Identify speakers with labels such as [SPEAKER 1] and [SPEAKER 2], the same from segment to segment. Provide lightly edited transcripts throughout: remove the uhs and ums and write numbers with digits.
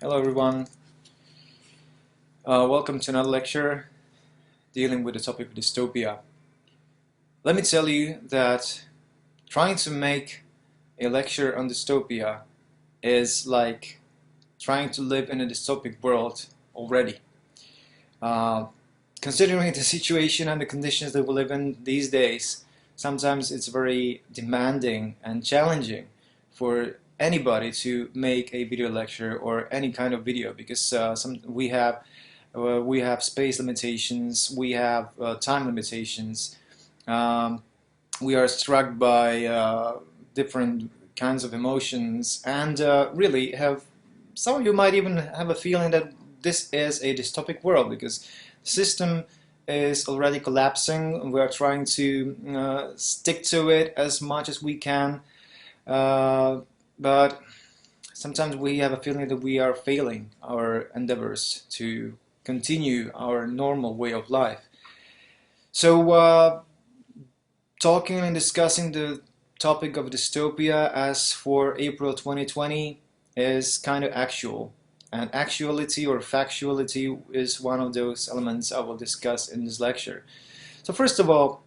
[SPEAKER 1] Hello everyone, welcome to another lecture dealing with the topic of dystopia. Let me tell you that trying to make a lecture on dystopia is like trying to live in a dystopic world already. Uh, Considering the situation and the conditions that we live in these days, sometimes it's very demanding and challenging for anybody to make a video lecture or any kind of video because we have space limitations, we have time limitations, um, we are struck by different kinds of emotions, and really have some of you might even have a feeling that this is a dystopic world because the system is already collapsing. We are trying to stick to it as much as we can, but sometimes we have a feeling that we are failing our endeavors to continue our normal way of life. So, talking and discussing the topic of dystopia as for April 2020 is kind of actual. And actuality or factuality is one of those elements I will discuss in this lecture. So, first of all,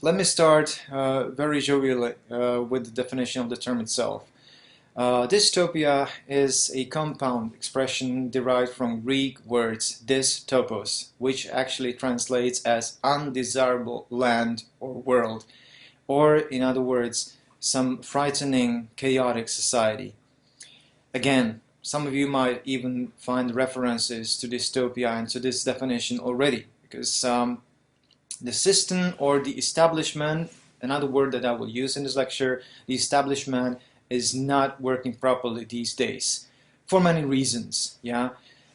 [SPEAKER 1] let me start very jovially with the definition of the term itself. Dystopia is a compound expression derived from Greek words dystopos, which actually translates as undesirable land or world, or in other words, some frightening, chaotic society. Again, some of you might even find references to dystopia and to this definition already, because the system or the establishment, another word that I will use in this lecture, the establishment is not working properly these days for many reasons. Yeah,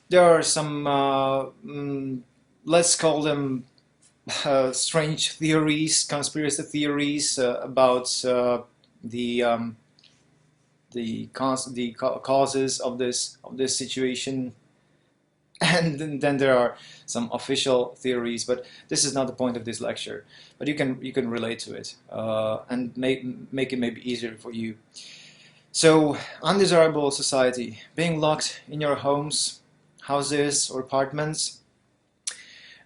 [SPEAKER 1] there are some let's call them strange theories, conspiracy theories about the causes of this situation, and then there are some official theories, but this is not the point of this lecture. But you can relate to it and make it maybe easier for you. So, undesirable society, being locked in your homes, houses, or apartments.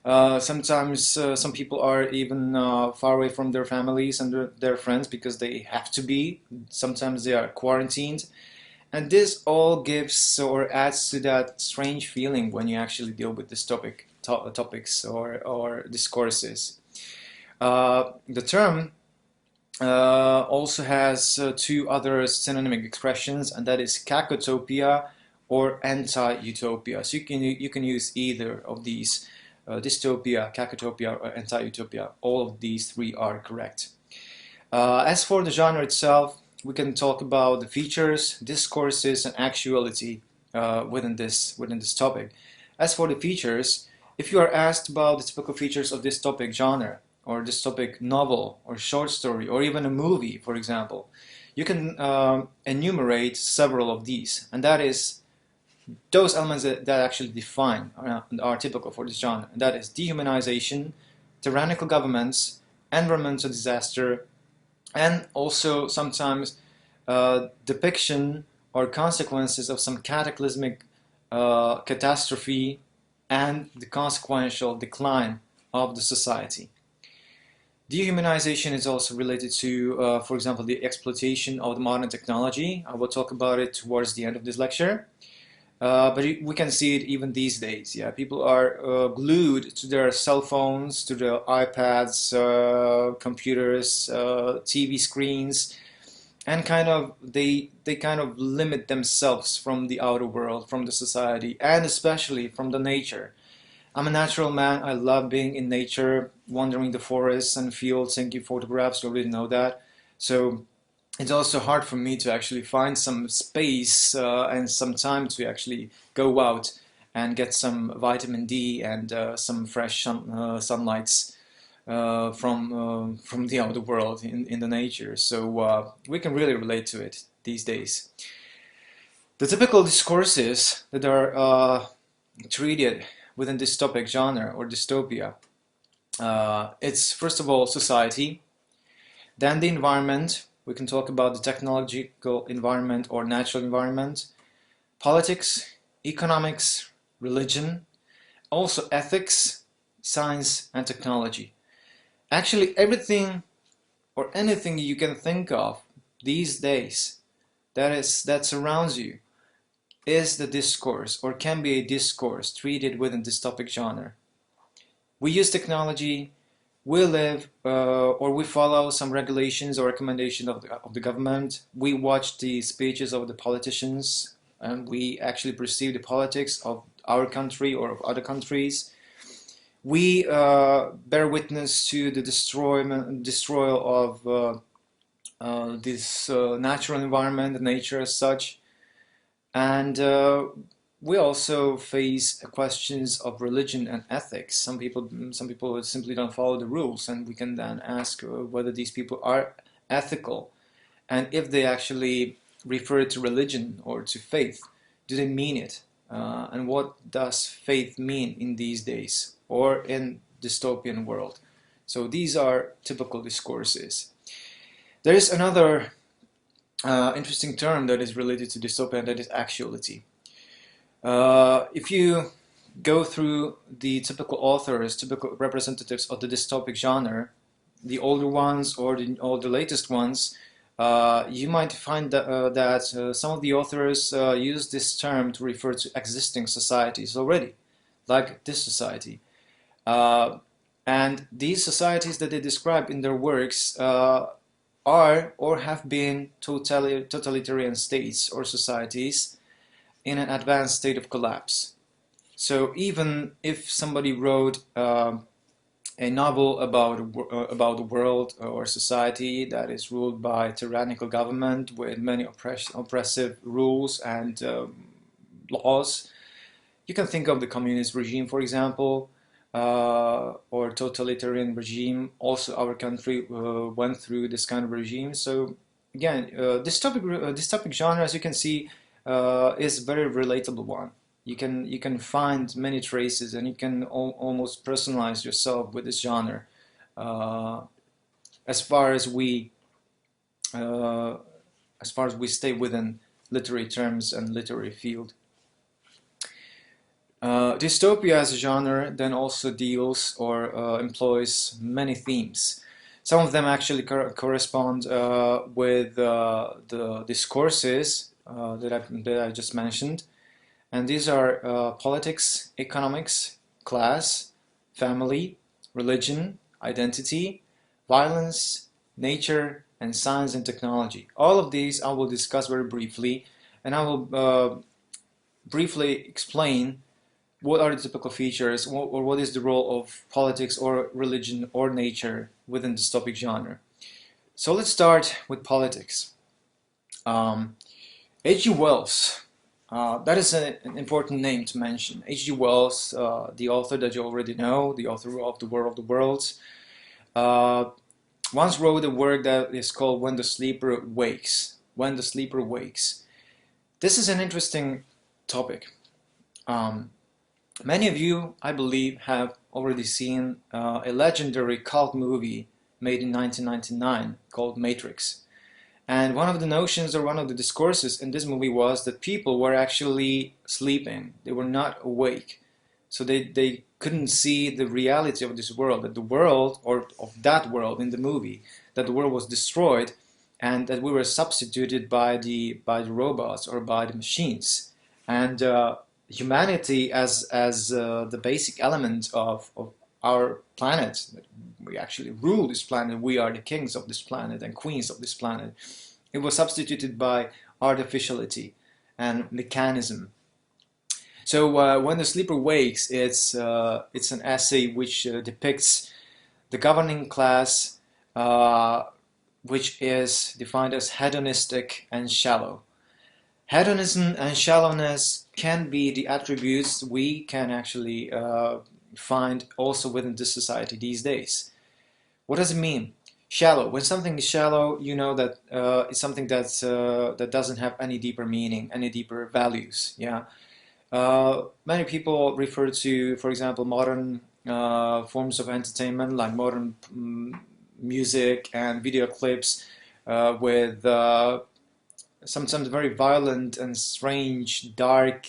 [SPEAKER 1] Sometimes some people are even far away from their families and their friends because they have to be. Sometimes they are quarantined. And this all gives or adds to that strange feeling when you actually deal with this topics or discourses. The term also has two other synonymic expressions, and that is cacotopia or anti-utopia. So you can use either of these, dystopia, cacotopia, or anti-utopia. All of these three are correct. As for the genre itself, we can talk about the features, discourses, and actuality within this topic. As for the features, if you are asked about the typical features of this topic genre, or dystopic novel, or short story, or even a movie, for example, you can enumerate several of these, and that is those elements that actually define are typical for this genre, and that is dehumanization, tyrannical governments, environmental disaster, and also sometimes depiction or consequences of some cataclysmic catastrophe and the consequential decline of the society. Dehumanization is also related to, for example, the exploitation of the modern technology. I will talk about it towards the end of this lecture. But we can see it even these days. Yeah, people are glued to their cell phones, to their iPads, computers, TV screens, and they kind of limit themselves from the outer world, from the society, and especially from the nature. I'm a natural man. I love being in nature, wandering the forests and fields, taking photographs. You already know that. So it's also hard for me to actually find some space and some time to actually go out and get some vitamin D and some fresh sunlights from the outer world in the nature. So we can really relate to it these days. The typical discourses that are treated within this topic genre or dystopia, it's first of all society, then the environment. We can talk about the technological environment or natural environment, politics, economics, religion, also ethics, science, and technology. Actually, everything or anything you can think of these days that surrounds you is the discourse or can be a discourse treated within this topic genre. We use technology, we live or we follow some regulations or recommendations of the government. We watch the speeches of the politicians and we actually perceive the politics of our country or of other countries. We bear witness to the destroyal of this natural environment, nature as such, and we also face questions of religion and ethics. Some people simply don't follow the rules, and we can then ask whether these people are ethical, and if they actually refer to religion or to faith, do they mean it? And what does faith mean in these days or in dystopian world? So these are typical discourses. There is another interesting term that is related to dystopia, and that is actuality. If you go through the typical authors, typical representatives of the dystopic genre, the older ones or the latest ones, you might find that some of the authors use this term to refer to existing societies already, like this society. And these societies that they describe in their works are or have been totalitarian states or societies in an advanced state of collapse. So even if somebody wrote a novel about a world or society that is ruled by a tyrannical government with many oppressive rules and laws, you can think of the communist regime, for example, or totalitarian regime. Also, our country went through this kind of regime. So again, this topic genre, as you can see, is a very relatable one. You can find many traces, and you can almost personalize yourself with this genre. As far as we stay within literary terms and literary field. Dystopia as a genre then also deals or employs many themes. Some of them actually correspond with the discourses that I just mentioned, and these are politics, economics, class, family, religion, identity, violence, nature, and science and technology. All of these I will discuss very briefly, and I will briefly explain what are the typical features, or what is the role of politics or religion or nature within this topic genre. So let's start with politics. H.G. Wells, that is an important name to mention. H.G. Wells, the author that you already know, the author of The War of the Worlds, once wrote a work that is called When the Sleeper Wakes. When the Sleeper Wakes. This is an interesting topic. Many of you, I believe, have already seen a legendary cult movie made in 1999 called Matrix. And one of the notions or one of the discourses in this movie was that people were actually sleeping. They were not awake. So they couldn't see the reality of this world, that the world, or of that world in the movie, that the world was destroyed and that we were substituted by the robots or by the machines. And humanity as the basic element of our planet. We actually rule this planet. We are the kings of this planet and queens of this planet. It was substituted by artificiality and mechanism. So When the Sleeper Wakes, it's an essay which depicts the governing class, which is defined as hedonistic and shallow. Hedonism and shallowness can be the attributes we can actually find also within this society these days. What does it mean? Shallow. When something is shallow, you know that it's something that doesn't have any deeper meaning, any deeper values. Yeah. Many people refer to, for example, modern forms of entertainment like modern music and video clips with sometimes very violent and strange, dark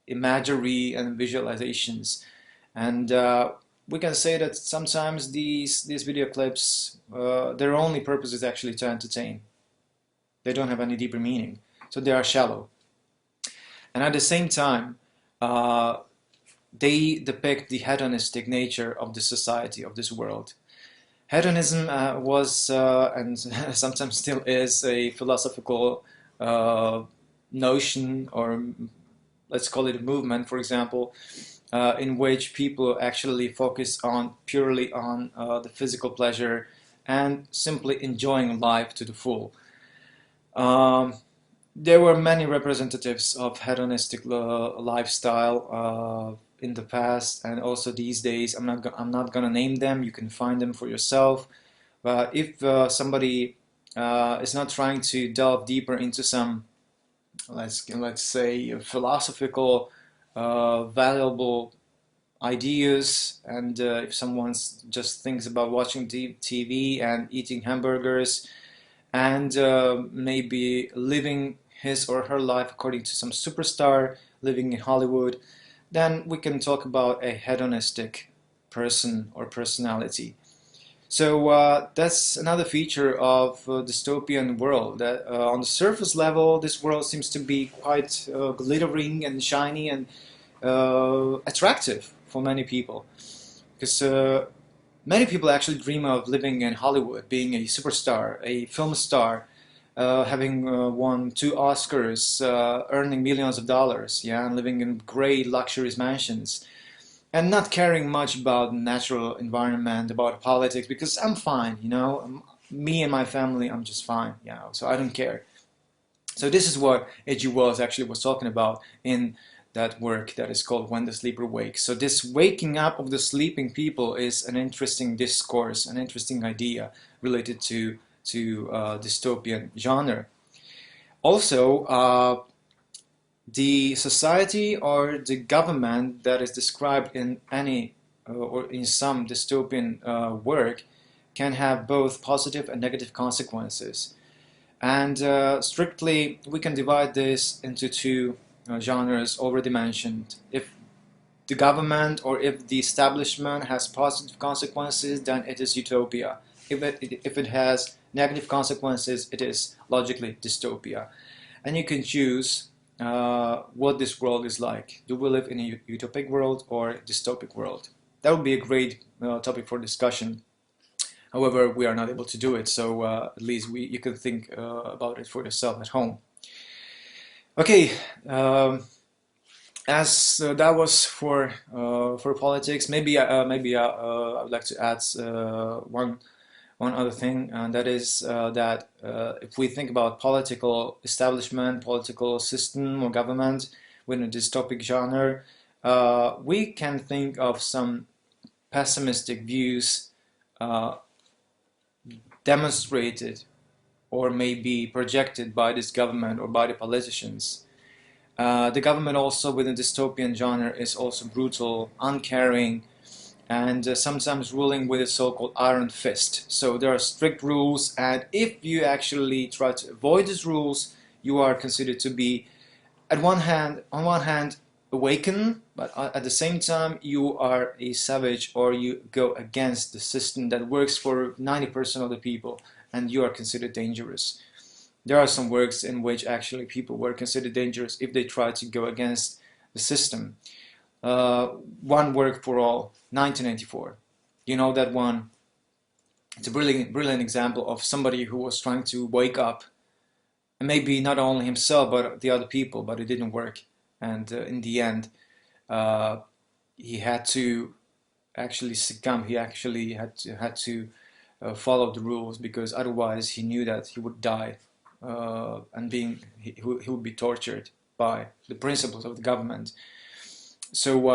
[SPEAKER 1] imagery and visualizations. And we can say that sometimes these video clips, their only purpose is actually to entertain. They don't have any deeper meaning, so they are shallow. And at the same time, uh, they depict the hedonistic nature of the society of this world. Hedonism was and sometimes still is a philosophical notion, or let's call it a movement, for example, in which people actually focus on purely on the physical pleasure and simply enjoying life to the full. Um, there were many representatives of hedonistic lifestyle in the past and also these days. I'm not gonna name them. You can find them for yourself. But if somebody is not trying to delve deeper into some, let's say, philosophical, valuable ideas, and if someone just thinks about watching TV and eating hamburgers and maybe living his or her life according to some superstar living in Hollywood, then we can talk about a hedonistic person or personality. So that's another feature of dystopian world. That on the surface level, this world seems to be quite glittering and shiny and attractive for many people, because many people actually dream of living in Hollywood, being a superstar, a film star, having won 2 Oscars, earning millions of dollars, yeah, and living in great luxurious mansions, and not caring much about natural environment, about politics, because I'm fine, you know, me and my family, I'm just fine, you know, so I don't care. So this is what H.G. Wells actually was talking about in that work that is called When the Sleeper Wakes. So this waking up of the sleeping people is an interesting discourse, an interesting idea related to dystopian genre. Also, the society or the government that is described in any or in some dystopian work can have both positive and negative consequences. And strictly, we can divide this into two genres already mentioned. If the government or if the establishment has positive consequences, then it is utopia. If it has negative consequences, it is logically dystopia. And you can choose what this world is like. Do we live in a utopic world or dystopic world? That would be a great topic for discussion. However, we are not able to do it, so at least you can think about it for yourself at home. Okay, as that was for politics, maybe I would like to add one other thing, and that is that if we think about political establishment, political system or government within a dystopic genre, we can think of some pessimistic views demonstrated or maybe projected by this government or by the politicians. The government also within dystopian genre is also brutal, uncaring, and sometimes ruling with a so-called iron fist. So there are strict rules, and if you actually try to avoid these rules, you are considered to be, on one hand, awakened, but at the same time, you are a savage, or you go against the system that works for 90% of the people, and you are considered dangerous. There are some works in which actually people were considered dangerous if they tried to go against the system. Uh, One Work for All, 1984. You know that one? It's a brilliant example of somebody who was trying to wake up, and maybe not only himself but the other people, but it didn't work. And in the end, uh, he had to actually succumb. He actually had to follow the rules, because otherwise he knew that he would die, and he would be tortured by the principles of the government. So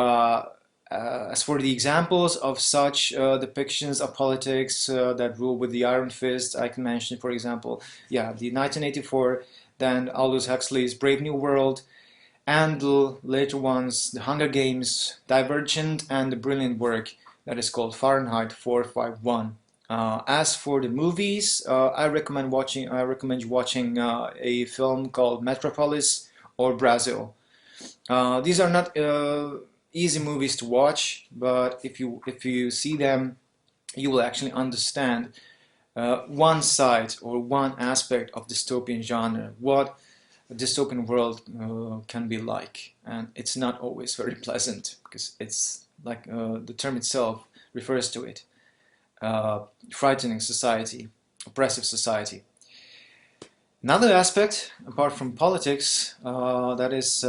[SPEAKER 1] as for the examples of such depictions of politics that rule with the iron fist, I can mention, for example, yeah, the 1984, then Aldous Huxley's Brave New World, and the later ones, The Hunger Games, Divergent, and the brilliant work that is called Fahrenheit 451. As for the movies, I recommend you watching a film called Metropolis or Brazil. These are not easy movies to watch, but if you see them, you will actually understand one side or one aspect of dystopian genre, what a dystopian world can be like. And it's not always very pleasant because it's like the term itself refers to it. Frightening society, oppressive society. Another aspect, apart from politics, that is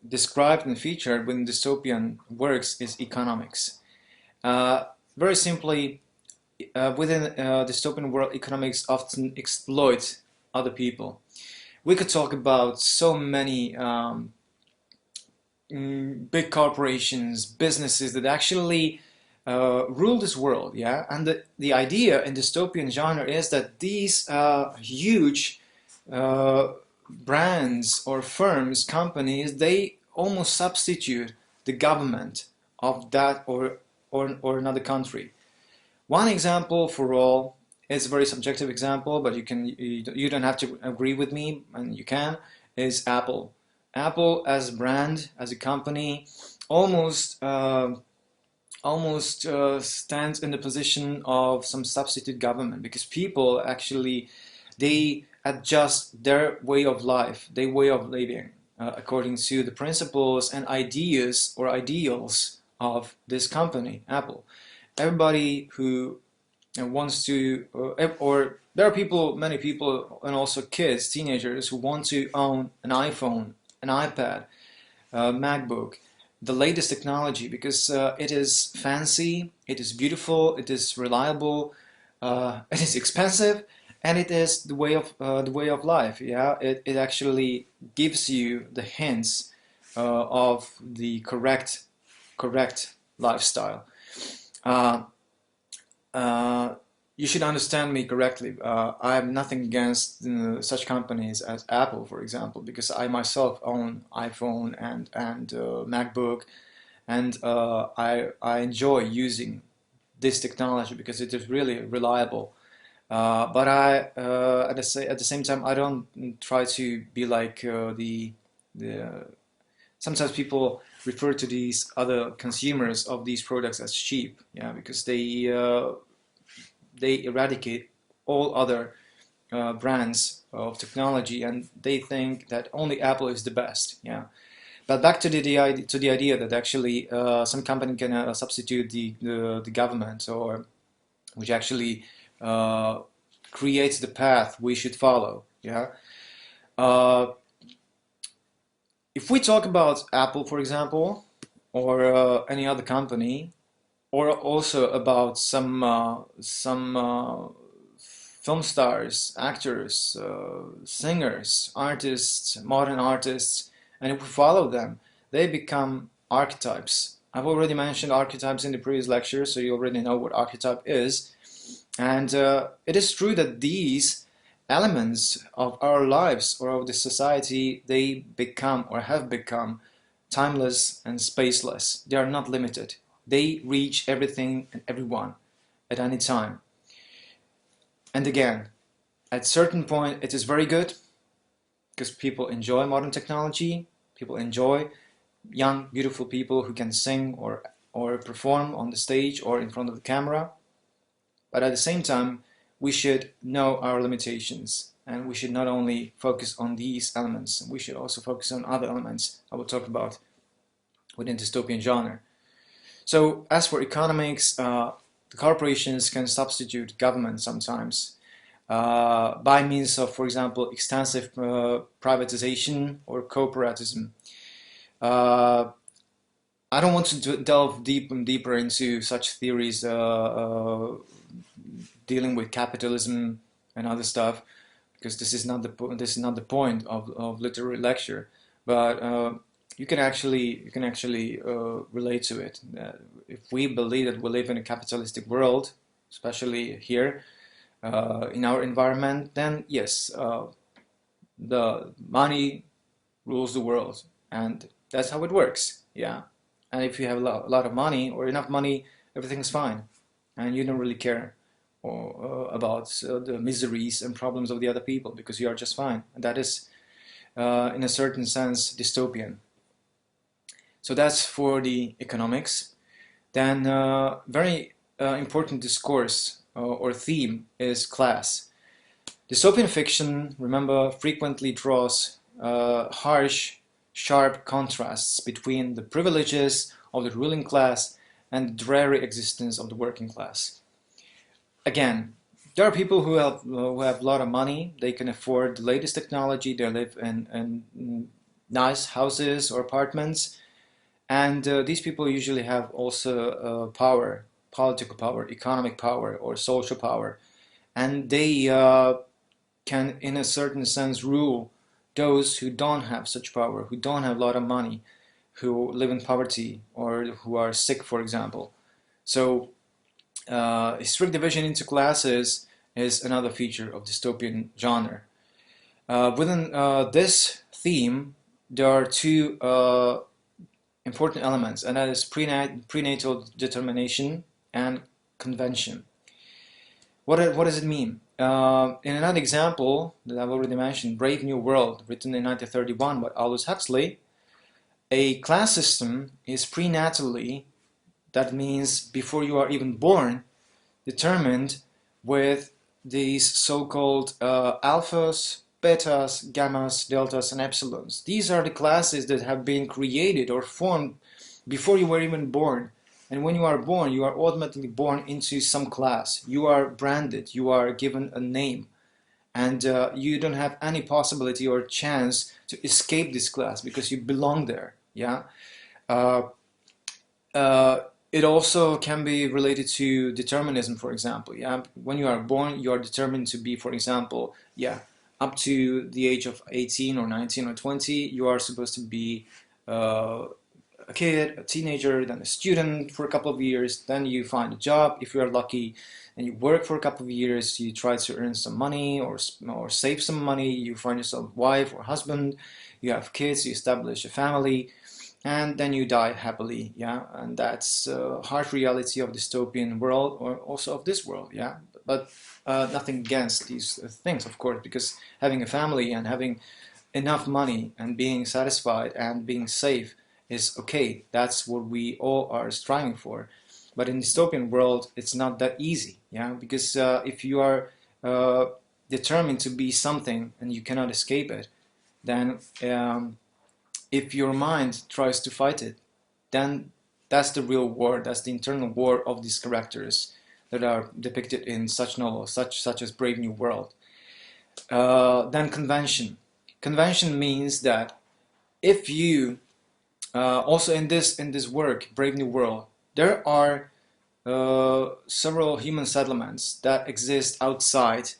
[SPEAKER 1] described and featured within dystopian works is economics. Uh, Very simply, within dystopian world, economics often exploit other people. We could talk about so many big corporations, businesses that actually rule this world, yeah. And the idea in dystopian genre is that these huge uh, brands or firms, companies, they almost substitute the government of that or another country. One example for all is a very subjective example, but you don't have to agree with me, and you can, is Apple. Apple as a brand, as a company, almost stands in the position of some substitute government because people actually they adjust their way of life, their way of living according to the principles and ideas or ideals of this company, Apple. Everybody who wants to, or there are people, many people, and also kids, teenagers who want to own an iPhone, an iPad, MacBook, the latest technology because it is fancy, it is beautiful, it is reliable, it is expensive, and it is the way of life. Yeah, it actually gives you the hints of the correct lifestyle. Uh, uh, you should understand me correctly. I have nothing against such companies as Apple, for example, because I myself own iPhone and MacBook, and I enjoy using this technology because it is really reliable. But at the same time I don't try to be like the sometimes people refer to these other consumers of these products as cheap, yeah, because they eradicate all other brands of technology and they think that only Apple is the best. Yeah, but back to the idea that actually some company can substitute the government, or which actually uh, creates the path we should follow. Yeah. Uh, if we talk about Apple, for example, or any other company, or also about some film stars, actors, singers, artists, modern artists, and if we follow them, they become archetypes. I've already mentioned archetypes in the previous lecture, so you already know what archetype is. And it is true that these elements of our lives or of the society, they become or have become timeless and spaceless. They are not limited. They reach everything and everyone at any time. And again, at certain point, it is very good because people enjoy modern technology. People enjoy young, beautiful people who can sing or perform on the stage or in front of the camera. But at the same time, we should know our limitations and we should not only focus on these elements, we should also focus on other elements I will talk about within dystopian genre. So as for economics, the corporations can substitute government sometimes by means of, for example, extensive privatization or corporatism. Uh, I don't want to delve deep and deeper into such theories dealing with capitalism and other stuff because this is not the point of literary lecture. But you can actually relate to it. If we believe that we live in a capitalistic world, especially here in our environment, then yes, the money rules the world, and that's how it works. Yeah, and if you have a lot of money or enough money, everything's fine, and you don't really care. or about the miseries and problems of the other people because you are just fine. And that is, in a certain sense, dystopian. So that's for the economics. Then very important discourse or theme is class. Dystopian fiction, remember, frequently draws harsh, sharp contrasts between the privileges of the ruling class and the dreary existence of the working class. Again, there are people who have a lot of money. They can afford the latest technology. They live in nice houses or apartments, and these people usually have also power, political power, economic power, or social power, and they can, in a certain sense, rule those who don't have such power, who don't have a lot of money, who live in poverty or who are sick, for example. So a strict division into classes is another feature of dystopian genre. Within this theme, there are two important elements, and that is prenatal determination and convention. What does it mean? In another example that I've already mentioned, Brave New World, written in 1931 by Aldous Huxley, a class system is prenatally, that means before you are even born, determined with these so-called alphas, betas, gammas, deltas, and epsilons. These are the classes that have been created or formed before you were even born. And when you are born, you are automatically born into some class. You are branded, you are given a name, and you don't have any possibility or chance to escape this class because you belong there. Yeah. Uh, uh, it also can be related to determinism, for example. Yeah, when you are born, you are determined to be, for example, yeah, up to the age of 18 or 19 or 20, you are supposed to be uh, a kid, a teenager, then a student for a couple of years, then you find a job if you are lucky, and you work for a couple of years, you try to earn some money or save some money, you find yourself a wife or husband, you have kids, you establish a family, and then you die happily. Yeah, and that's a harsh reality of dystopian world, or also of this world. Yeah, but nothing against these things, of course, because having a family and having enough money and being satisfied and being safe is okay. That's what we all are striving for. But in dystopian world, it's not that easy. Yeah, because if you are uh, determined to be something and you cannot escape it, then if your mind tries to fight it, then that's the real war. That's the internal war of these characters that are depicted in such novels, such as Brave New World. Then convention. Convention means that if you also in this work, Brave New World, there are several human settlements that exist outside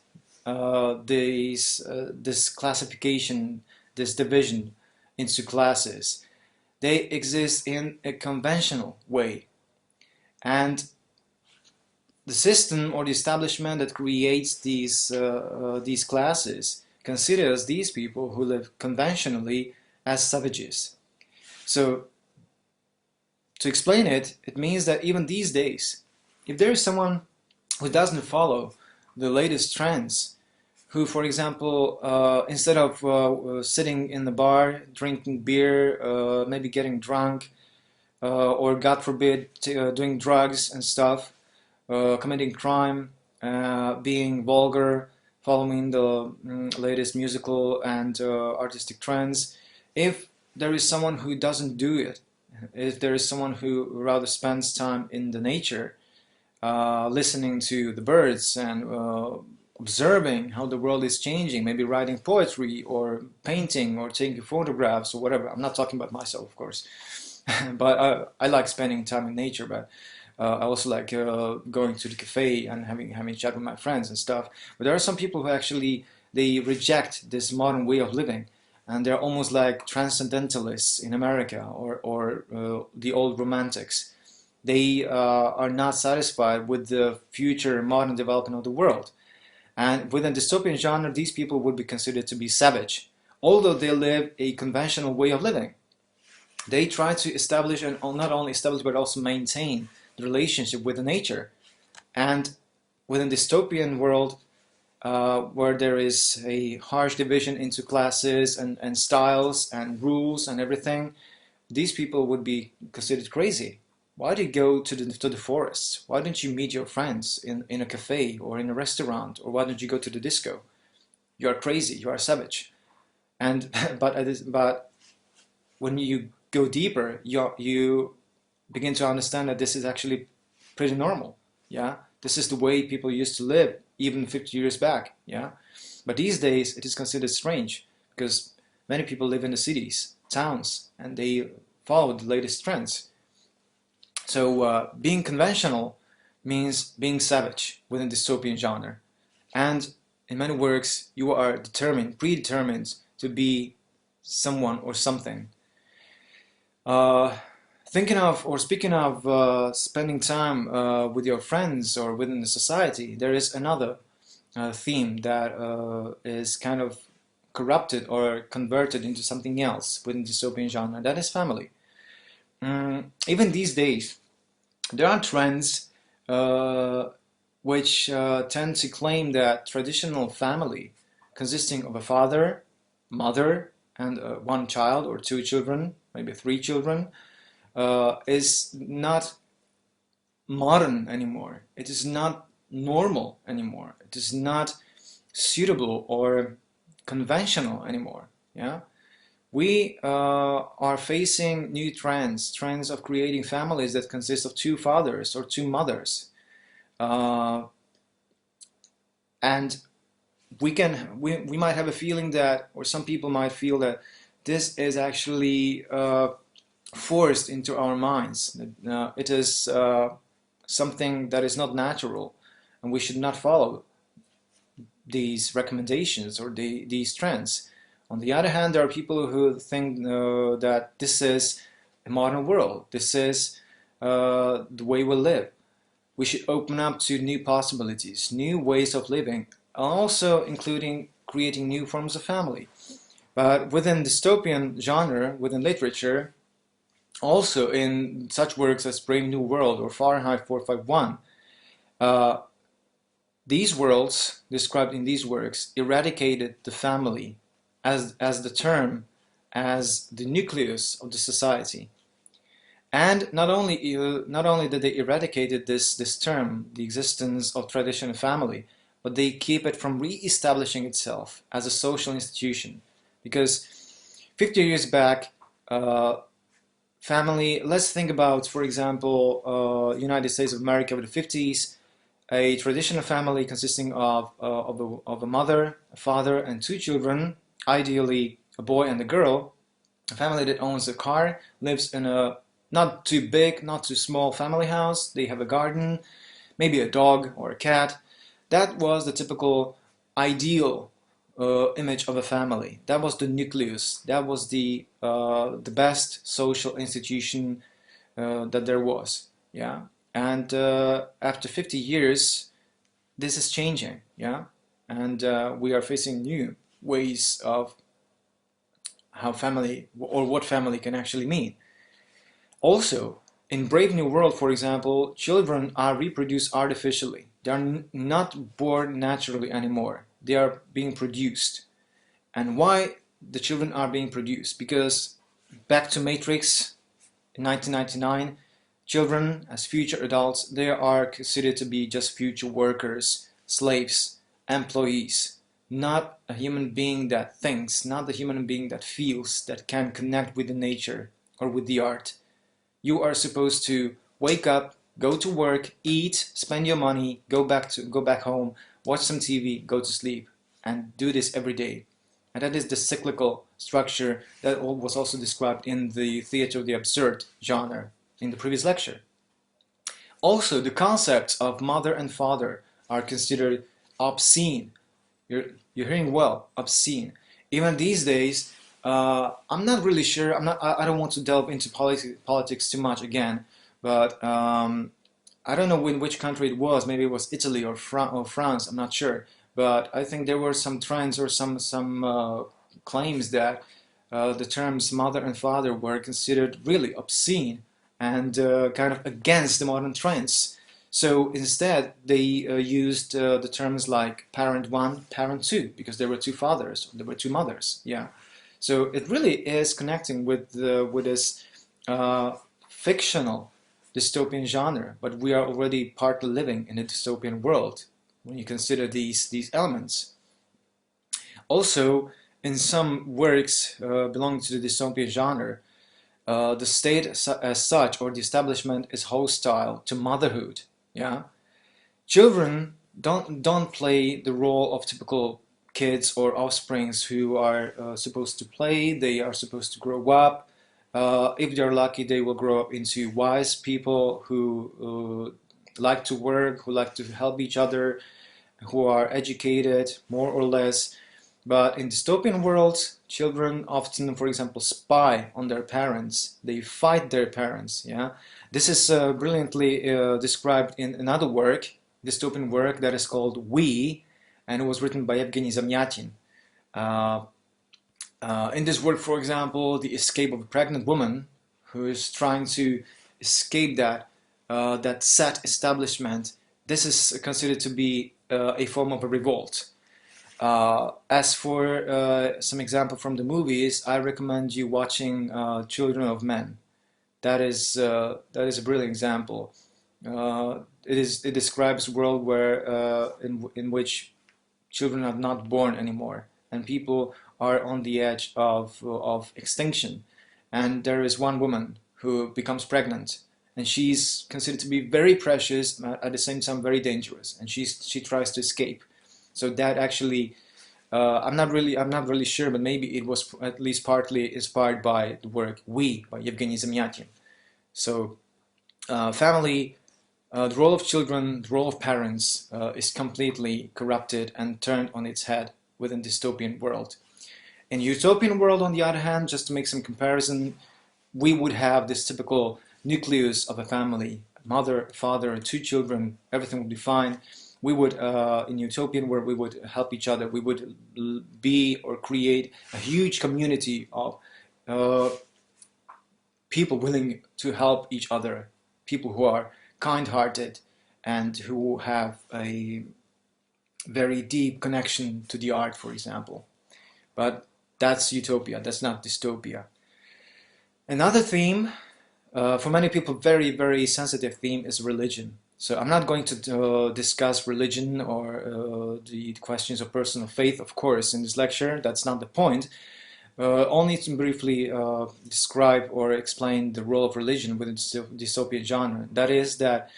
[SPEAKER 1] this classification, this division into classes. They exist in a conventional way, and the system or the establishment that creates these classes considers these people who live conventionally as savages. So to explain it, it means that even these days, if there is someone who doesn't follow the latest trends, who, for example, instead of sitting in the bar, drinking beer, maybe getting drunk, or God forbid, doing drugs and stuff, committing crime, being vulgar, following the latest musical and artistic trends, if there is someone who doesn't do it, if there is someone who rather spends time in the nature, listening to the birds and observing how the world is changing, maybe writing poetry or painting or taking photographs or whatever. I'm not talking about myself, of course, but I like spending time in nature. But I also like going to the cafe and having chat with my friends and stuff. But there are some people who actually they reject this modern way of living, and they're almost like transcendentalists in America or the old romantics. They are not satisfied with the future modern development of the world. And within dystopian genre, these people would be considered to be savage, although they live a conventional way of living. They try to establish and not only establish but also maintain the relationship with the nature. And within dystopian world, where there is a harsh division into classes and styles and rules and everything, these people would be considered crazy. Why do you go to the forest? Why don't you meet your friends in a cafe or in a restaurant? Or why don't you go to the disco? You are crazy, you are savage. And but when you go deeper, you begin to understand that this is actually pretty normal. Yeah, this is the way people used to live even 50 years back. Yeah, but these days it is considered strange because many people live in the cities, towns, and they follow the latest trends. So being conventional means being savage within dystopian genre, and in many works you are determined, predetermined to be someone or something. Uh, Thinking of or speaking of spending time with your friends or within the society, there is another theme that is kind of corrupted or converted into something else within dystopian genre. That is family. Even these days, there are trends uh, which tend to claim that traditional family, consisting of a father, mother, and one child or two children, maybe three children, is not modern anymore. It is not normal anymore. It is not suitable or conventional anymore. Yeah, we are facing new trends of creating families that consist of two fathers or two mothers, uh, and we might have a feeling that, or some people might feel that this is actually forced into our minds. It is something that is not natural, and we should not follow these recommendations or these trends. On the other hand, there are people who think that this is a modern world. This is the way we live. We should open up to new possibilities, new ways of living, also including creating new forms of family. But within dystopian genre, within literature, also in such works as Brave New World or Fahrenheit 451, uh, these worlds, described in these works, eradicated the family as the term, as the nucleus of the society. And not only did they eradicated this term, the existence of traditional family, but they keep it from re-establishing itself as a social institution. Because 50 years back, family, let's think about, for example, United States of America with the 50s, a traditional family consisting of a mother, a father, and two children, ideally a boy and a girl, a family that owns a car, lives in a not too big, not too small family house, they have a garden, maybe a dog or a cat. That was the typical ideal image of a family. That was the nucleus. That was the best social institution that there was. Yeah, and after 50 years, this is changing. Yeah, and we are facing new ways of how family or what family can actually mean. Also, in Brave New World, for example, children are reproduced artificially. They are not born naturally anymore. They are being produced. And why the children are being produced? Because back to Matrix in 1999, children as future adults, they are considered to be just future workers, slaves, employees, not a human being that thinks, not the human being that feels, that can connect with the nature or with the art. You are supposed to wake up, go to work, eat, spend your money, go back home, watch some TV, go to sleep, and do this every day. And that is the cyclical structure that was also described in the theater of the absurd genre in the previous lecture. Also, the concepts of mother and father are considered obscene. You're hearing well, obscene. Even these days, I'm not really sure. I don't want to delve into politics too much again, but I don't know in which country it was. Maybe it was Italy or France. I'm not sure. But I think there were some trends or some claims that the terms mother and father were considered really obscene and kind of against the modern trends. So instead, they used the terms like parent one, parent two, because there were two fathers, there were two mothers. Yeah. So it really is connecting with this uh, fictional dystopian genre, but we are already partly living in a dystopian world when you consider these elements. Also, in some works belonging to the dystopian genre, the state as such or the establishment is hostile to motherhood. Yeah, children don't play the role of typical kids or offsprings who are supposed to play. They are supposed to grow up. If they're lucky, they will grow up into wise people who like to work, who like to help each other, who are educated more or less. But in dystopian worlds, children often, for example, spy on their parents. They fight their parents. Yeah, this is brilliantly described in another work, dystopian work that is called We, and it was written by Evgeny Zamyatin. Uh, in this work, for example, the escape of a pregnant woman who is trying to escape that set establishment. This is considered to be a form of a revolt. As for some example from the movies, I recommend you watching Children of Men. That is a brilliant example. It describes a world where in which children are not born anymore, and people are on the edge of extinction. And there is one woman who becomes pregnant, and she's considered to be very precious, at the same time very dangerous, and she tries to escape. So that actually, I'm not really sure, but maybe it was at least partly inspired by the work We by Yevgeny Zamyatin. So family, the role of children, the role of parents is completely corrupted and turned on its head within dystopian world. In utopian world, on the other hand, just to make some comparison, we would have this typical nucleus of a family: mother, father, two children, everything would be fine. We would, in utopian world, we would help each other. We would be or create a huge community of uh, people willing to help each other, people who are kind-hearted and who have a very deep connection to the art, for example. But that's utopia, that's not dystopia. Another theme, for many people, very, very sensitive theme is religion. So I'm not going to discuss religion or the questions of personal faith, of course, in this lecture. That's not the point. Only to briefly describe or explain the role of religion within the dystopian genre. That is that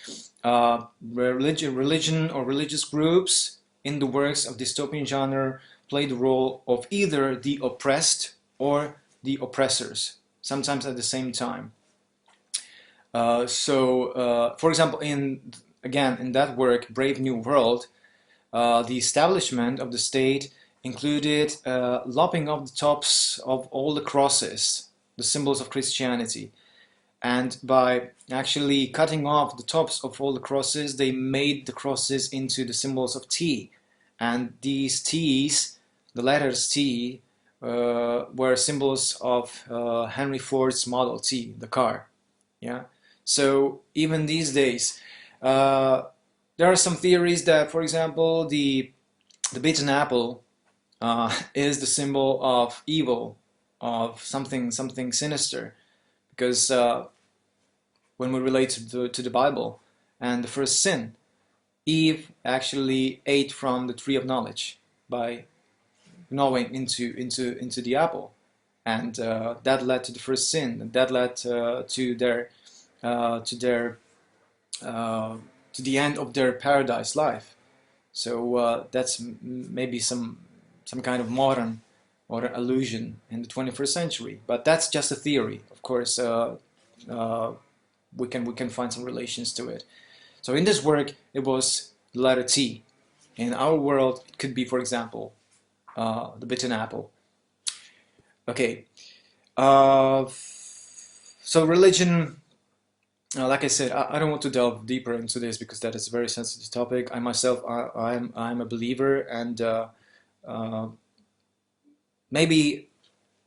[SPEAKER 1] religion or religious groups in the works of dystopian genre play the role of either the oppressed or the oppressors, sometimes at the same time. For example, in that work, Brave New World, the establishment of the state included lopping off the tops of all the crosses, the symbols of Christianity. And by actually cutting off the tops of all the crosses, they made the crosses into the symbols of T. And these T's, the letters T, were symbols of Henry Ford's Model T, the car. Yeah. So even these days, there are some theories that, for example, the beaten apple is the symbol of evil, of something sinister, because when we relate to the Bible and the first sin, Eve actually ate from the tree of knowledge by gnawing into the apple, and that led to the first sin, and that led to their to their to the end of their paradise life. So that's maybe some kind of modern or allusion in the 21st century, but that's just a theory. Of course, uh, we can find some relations to it. So in this work, it was the letter T. In our world, it could be, for example, the bitten apple. Okay. So religion, like I said, I don't want to delve deeper into this because that is a very sensitive topic. I myself, I'm a believer, and uh, maybe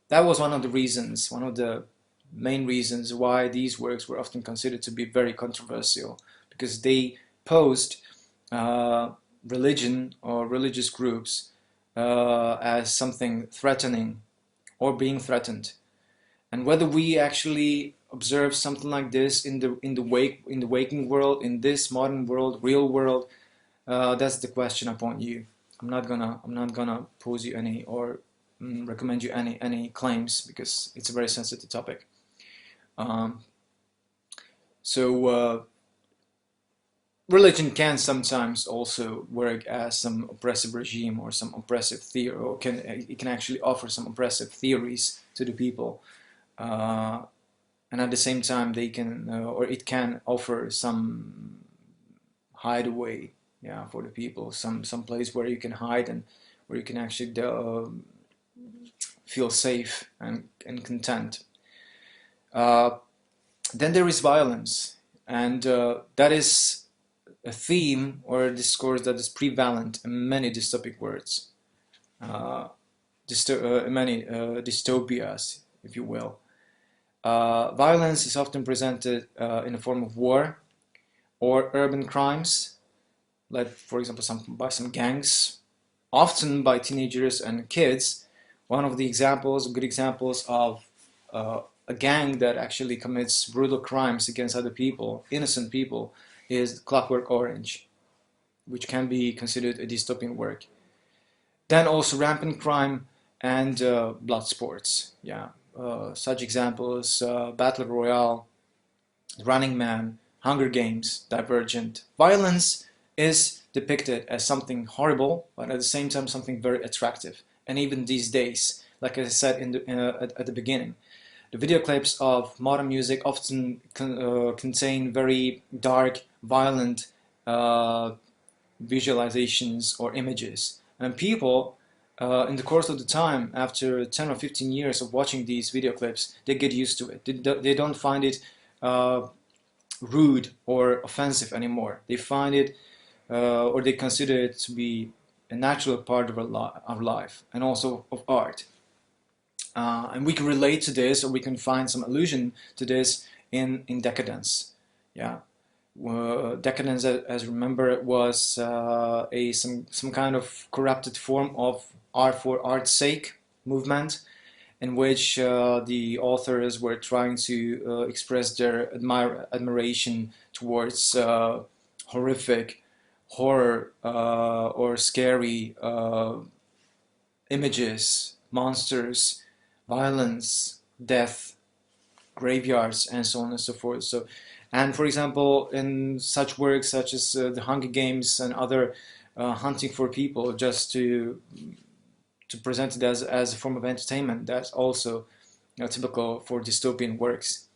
[SPEAKER 1] that was one of the reasons, one of the main reasons why these works were often considered to be very controversial, because they posed uh, religion or religious groups as something threatening or being threatened. And whether we actually observe something like this in the waking world, in this modern world, real world, that's the question upon you. I'm not gonna pose you any or recommend you any claims, because it's a very sensitive topic. Um, so religion can sometimes also work as some oppressive regime or some oppressive theory, or it can actually offer some oppressive theories to the people. Uh, and at the same time they can or it can offer some hideaway, yeah, for the people, some place where you can hide and where you can actually feel safe and content. uh, then there is violence, and that is a theme or a discourse that is prevalent in many dystopic words, uh, many dystopias, if you will. Violence is often presented in the form of war or urban crimes, led, for example, by some gangs, often by teenagers and kids. One of the good examples of a gang that actually commits brutal crimes against other people, innocent people, is Clockwork Orange, which can be considered a dystopian work. Then also rampant crime and blood sports. Yeah, such examples: Battle Royale, Running Man, Hunger Games, Divergent. Violence is depicted as something horrible, but at the same time something very attractive. And even these days, like I said at the beginning, the video clips of modern music often contain very dark, violent uh, visualizations or images. And people, in the course of the time, after 10 or 15 years of watching these video clips, they get used to it. They don't find it rude or offensive anymore. They find it, or they consider it to be a natural part of our life and also of art. And we can relate to this, or we can find some allusion to this in decadence. Yeah, decadence, as remember, was some kind of corrupted form of art for art's sake movement, in which the authors were trying to express their admiration towards horrific, horror, or scary images, monsters, violence, death, graveyards, and so on and so forth. So, and for example, in such works such as the Hunger Games and other hunting for people, just to present it as a form of entertainment, that's also typical for dystopian works.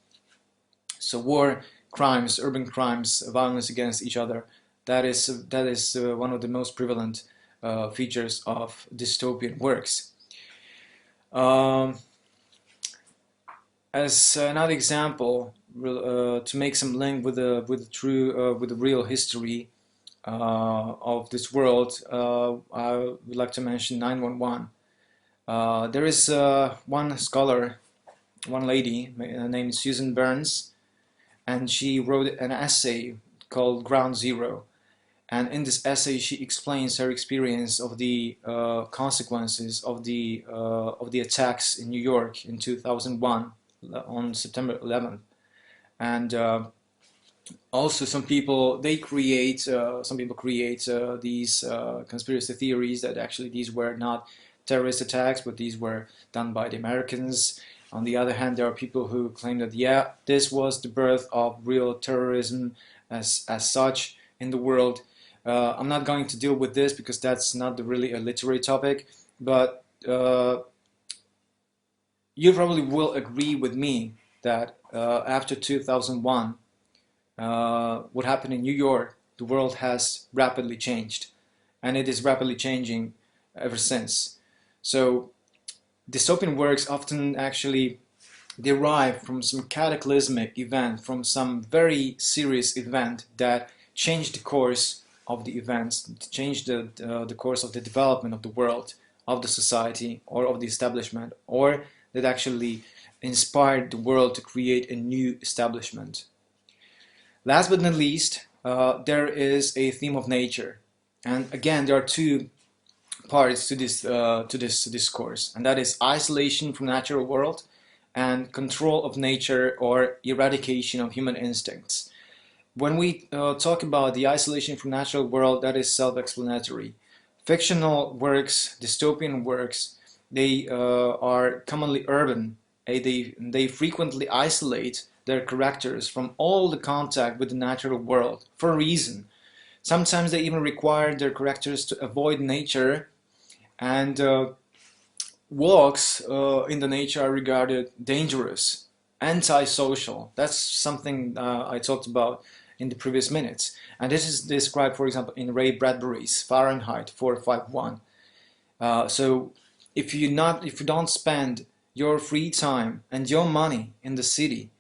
[SPEAKER 1] So war, crimes, urban crimes, violence against each other, that is one of the most prevalent features of dystopian works. Um, as another example, to make some link with the real history of this world, I would like to mention 911. There is one scholar, one lady named Susan Burns, and she wrote an essay called Ground Zero. And in this essay, she explains her experience of the consequences of the attacks in New York in 2001 on September 11th. And also, some people create these conspiracy theories that actually these were not terrorist attacks, but these were done by the Americans. On the other hand, there are people who claim that, yeah, this was the birth of real terrorism as such in the world. I'm not going to deal with this because that's not really a literary topic, but you probably will agree with me that after 2001, what happened in New York, the world has rapidly changed, and it is rapidly changing ever since. So dystopian works often actually derive from some cataclysmic event, from some very serious event that changed the course of the events, changed the course of the development of the world, of the society, or of the establishment, or that actually inspired the world to create a new establishment. Last but not least, there is a theme of nature. And again, there are two parts to this discourse, and that is isolation from the natural world and control of nature or eradication of human instincts. When we talk about the isolation from natural world, that is self-explanatory. Fictional works, dystopian works, they are commonly urban. They frequently isolate their characters from all the contact with the natural world for a reason. Sometimes they even require their characters to avoid nature, and walks in the nature are regarded dangerous, antisocial. That's something I talked about in the previous minutes. And this is described, for example, in Ray Bradbury's Fahrenheit 451. So if you don't spend your free time and your money in the city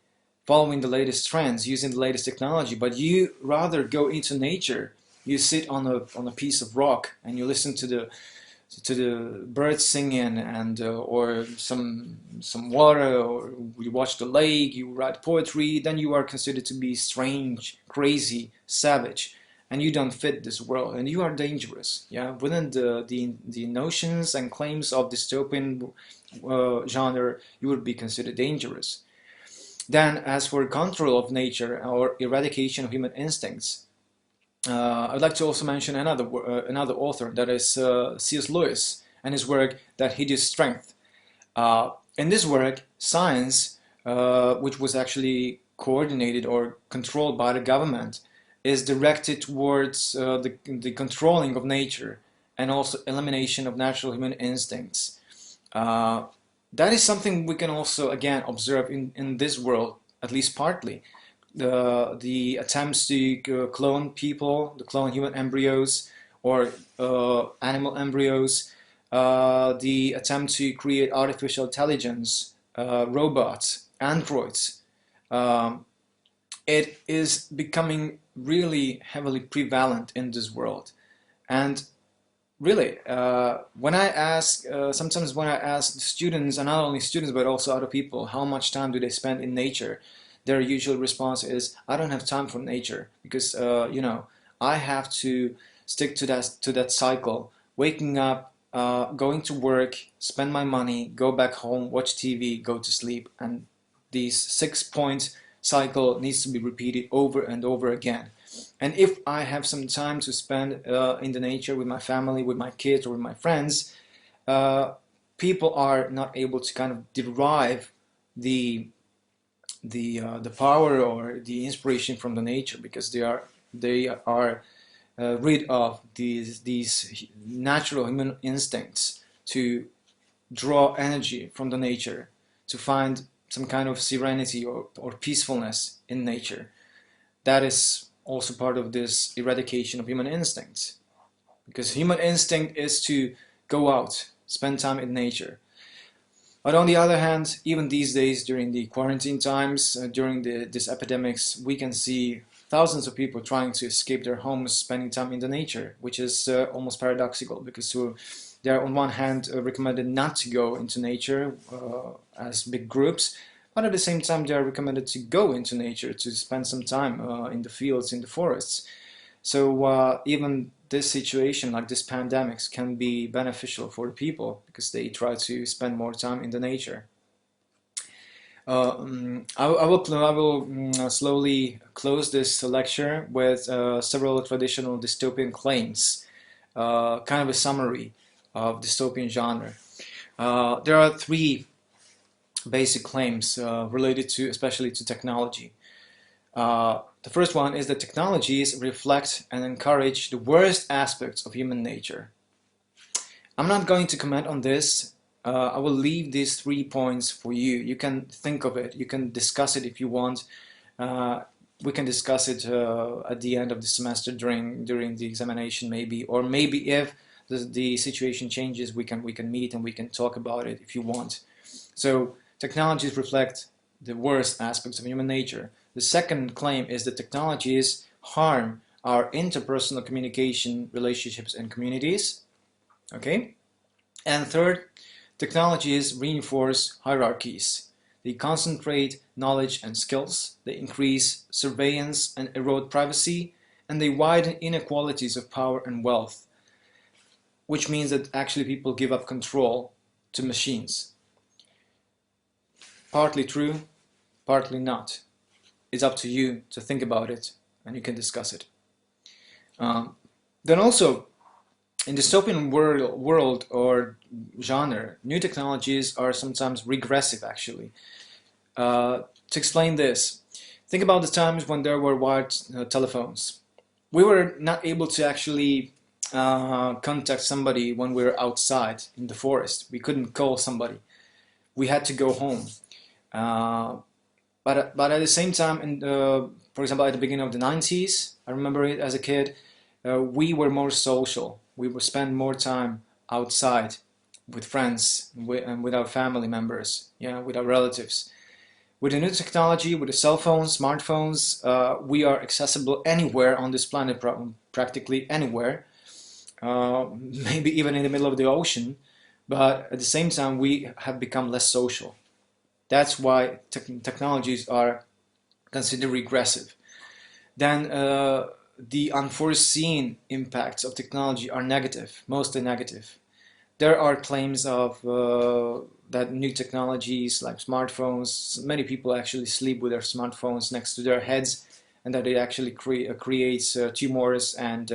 [SPEAKER 1] following the latest trends, using the latest technology, but you rather go into nature, you sit on a piece of rock and you listen to the birds singing, and or some water, or you watch the lake, you write poetry, then you are considered to be strange, crazy, savage, and you don't fit this world, and you are dangerous. Yeah, within the notions and claims of dystopian genre, you would be considered dangerous. Then, as for control of nature or eradication of human instincts, I'd like to also mention another author, that is C.S. Lewis, and his work That Hideous Strength. In this work, science, which was actually coordinated or controlled by the government, is directed towards the controlling of nature and also elimination of natural human instincts. That is something we can also again observe in this world, at least partly. The attempts to clone people, to clone human embryos or animal embryos, the attempt to create artificial intelligence, robots, androids. It is becoming really heavily prevalent in this world. And really, sometimes when I ask students, and not only students but also other people, how much time do they spend in nature, their usual response is, I don't have time for nature because I have to stick to that cycle, waking up, going to work, spend my money, go back home, watch TV, go to sleep, and these 6-point cycle needs to be repeated over and over again. And if I have some time to spend in the nature with my family, with my kids, or with my friends, people are not able to kind of derive the power or the inspiration from the nature, because they are rid of these natural human instincts to draw energy from the nature, to find some kind of serenity or peacefulness in nature. That is also part of this eradication of human instincts, because human instinct is to go out, spend time in nature. But on the other hand, even these days during the quarantine times, during these epidemics, we can see thousands of people trying to escape their homes, spending time in the nature, which is almost paradoxical, because they are on one hand recommended not to go into nature as big groups, but at the same time they are recommended to go into nature, to spend some time in the fields, in the forests. So even this situation, like this pandemics, can be beneficial for the people because they try to spend more time in the nature. I will slowly close this lecture with several traditional dystopian claims, kind of a summary of dystopian genre. There are three basic claims related to, especially to technology. The first one is that technologies reflect and encourage the worst aspects of human nature. I'm not going to comment on this. I will leave these 3 points for you. You can think of it. You can discuss it if you want. We can discuss it at the end of the semester during the examination, maybe, or maybe if the situation changes, we can meet and we can talk about it if you want. So technologies reflect the worst aspects of human nature. The second claim is that technologies harm our interpersonal communication, relationships, and communities. Okay? And third, technologies reinforce hierarchies. They concentrate knowledge and skills. They increase surveillance and erode privacy. and they widen inequalities of power and wealth, which means that actually people give up control to machines. Partly true, partly not. It's up to you to think about it, and you can discuss it. Then also, in dystopian world or genre, new technologies are sometimes regressive, actually. To explain this, think about the times when there were wired telephones. We were not able to actually contact somebody when we were outside in the forest. We couldn't call somebody. We had to go home. But at the same time, for example, at the beginning of the 90s, I remember it as a kid, we were more social. We would spend more time outside with friends and with our family members, with our relatives. With the new technology, with the cell phones, smartphones, we are accessible anywhere on this planet, practically anywhere, maybe even in the middle of the ocean, but at the same time we have become less social. That's why technologies are considered regressive. Then the unforeseen impacts of technology are negative, mostly negative. There are claims of that new technologies like smartphones, many people actually sleep with their smartphones next to their heads, and that it actually creates tumors and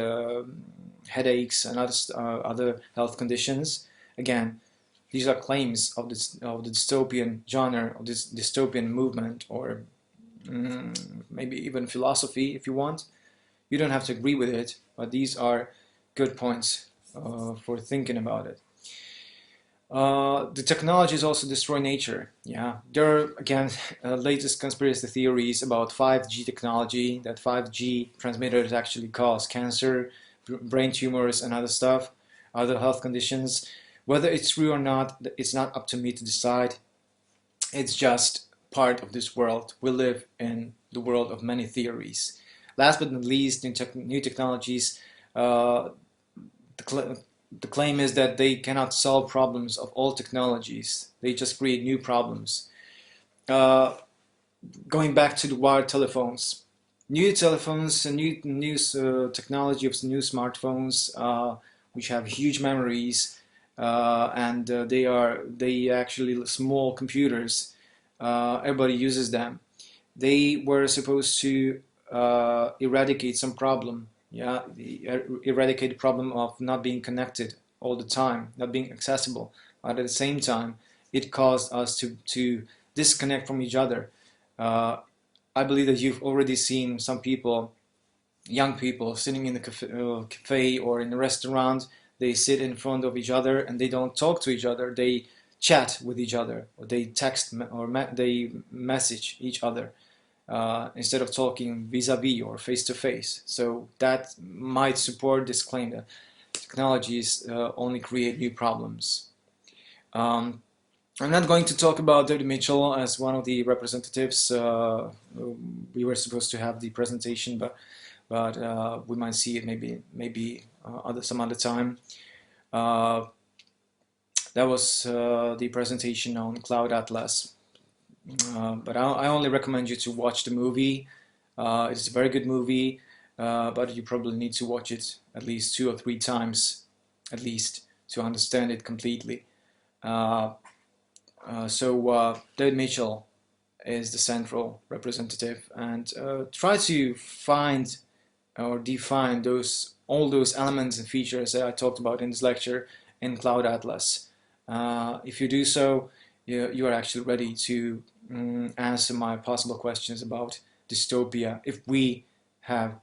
[SPEAKER 1] headaches and other health conditions. Again, these are claims of the dystopian genre, of this dystopian movement, or maybe even philosophy if you want. You don't have to agree with it, but these are good points for thinking about it. The technologies also destroy nature. Yeah, there are again latest conspiracy theories about 5G technology, that 5G transmitters actually cause cancer, brain tumors, and other stuff, other health conditions. Whether it's true or not, it's not up to me to decide. It's just part of this world. We live in the world of many theories. Last but not least, new technologies. The claim is that they cannot solve problems of all technologies. They just create new problems. Going back to the wired telephones, new telephones and new technology of new smartphones, which have huge memories, and they actually small computers. Everybody uses them. They were supposed to eradicate some problem. Yeah, eradicate the problem of not being connected all the time, not being accessible. But at the same time, it caused us to disconnect from each other. I believe that you've already seen some people, young people, sitting in a cafe or in a restaurant. They sit in front of each other and they don't talk to each other. They chat with each other, or they text or they message each other. Instead of talking vis-a-vis or face-to-face. So that might support this claim that technologies only create new problems. I'm not going to talk about David Mitchell as one of the representatives. We were supposed to have the presentation, but we might see it maybe some other time. That was the presentation on Cloud Atlas. But I only recommend you to watch the movie. It's a very good movie, but you probably need to watch it at least 2 or 3 times, at least, to understand it completely. So David Mitchell is the central representative, and try to find or define all those elements and features that I talked about in this lecture in Cloud Atlas. If you do so, you are actually ready to answer my possible questions about dystopia if we have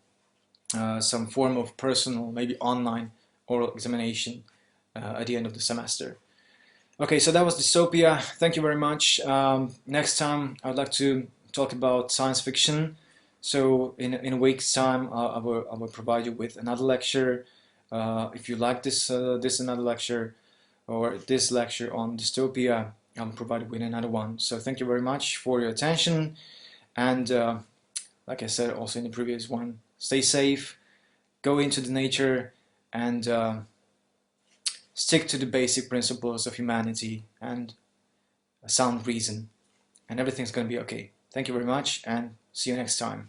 [SPEAKER 1] some form of personal, maybe online oral examination at the end of the semester. Okay, so that was Dystopia. Thank you very much. Next time I'd like to talk about science fiction. So in a week's time I will provide you with another lecture. If you like this another lecture, or this lecture on dystopia, I'll provide you with another one. So thank you very much for your attention, and like I said also in the previous one, stay safe, go into the nature, and stick to the basic principles of humanity and sound reason, and everything's going to be okay. Thank you very much, and see you next time.